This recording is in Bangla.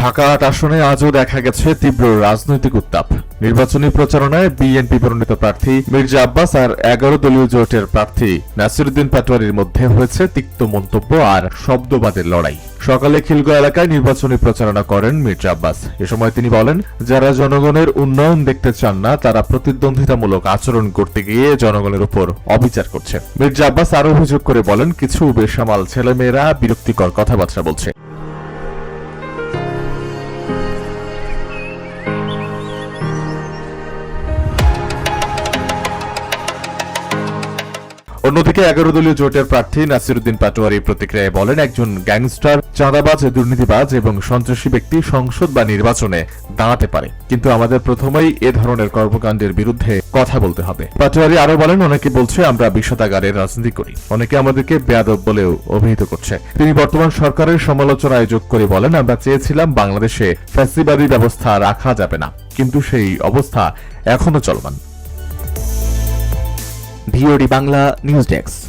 ঢাকা ৮ আসনে আজও দেখা গেছে তীব্র রাজনৈতিক উত্তাপ। নির্বাচনী প্রচারণায় বিএনপি মনোনীত প্রার্থী মির্জা আব্বাস আর ১১ দলীয় জোটের প্রার্থী নাসিরউদ্দিন পাটোয়ারির মধ্যে হয়েছে তিক্ত মন্তব্য আর শব্দবাদের লড়াই। সকালে খিলগাঁও এলাকায় নির্বাচনী প্রচারণা করেন মির্জা আব্বাস। এ সময় তিনি বলেন, যারা জনগণের উন্নয়ন দেখতে চান না তারা প্রতিদ্বন্দ্বিতামূলক আচরণ করতে গিয়ে জনগণের উপর অবিচার করছে। মির্জা আব্বাস আরও অভিযোগ করে বলেন, কিছু বেসামাল ছেলেমেয়েরা বিরক্তিকর কথাবার্তা বলছে। অন্যদিকে ১১ দলীয় জোটের প্রার্থী নাসিরউদ্দিন পাটোয়ারি প্রতিক্রিয়ায় বলেন, একজন গ্যাংস্টার, চাঁদাবাজ, দুর্নীতিবাজ এবং সন্ত্রাসী ব্যক্তি সংসদ বা নির্বাচনে দাঁড়াতে পারে, কিন্তু আমাদের প্রথমেই এ ধরনের কর্মকাণ্ডের বিরুদ্ধে কথা বলতে হবে। পাটোয়ারি আরো বলেন, অনেকে বলছে আমরা বিষাদাগারের রাজনীতি করি, অনেকে আমাদেরকে বেয়াদব বলেও অভিহিত করছে। তিনি বর্তমান সরকারের সমালোচনায় যোগ করে বলেন, আমরা চেয়েছিলাম বাংলাদেশে ফ্যাসিবাদী ব্যবস্থা রাখা যাবে না, কিন্তু সেই অবস্থা এখনো চলমান। VOD Bangla news desk.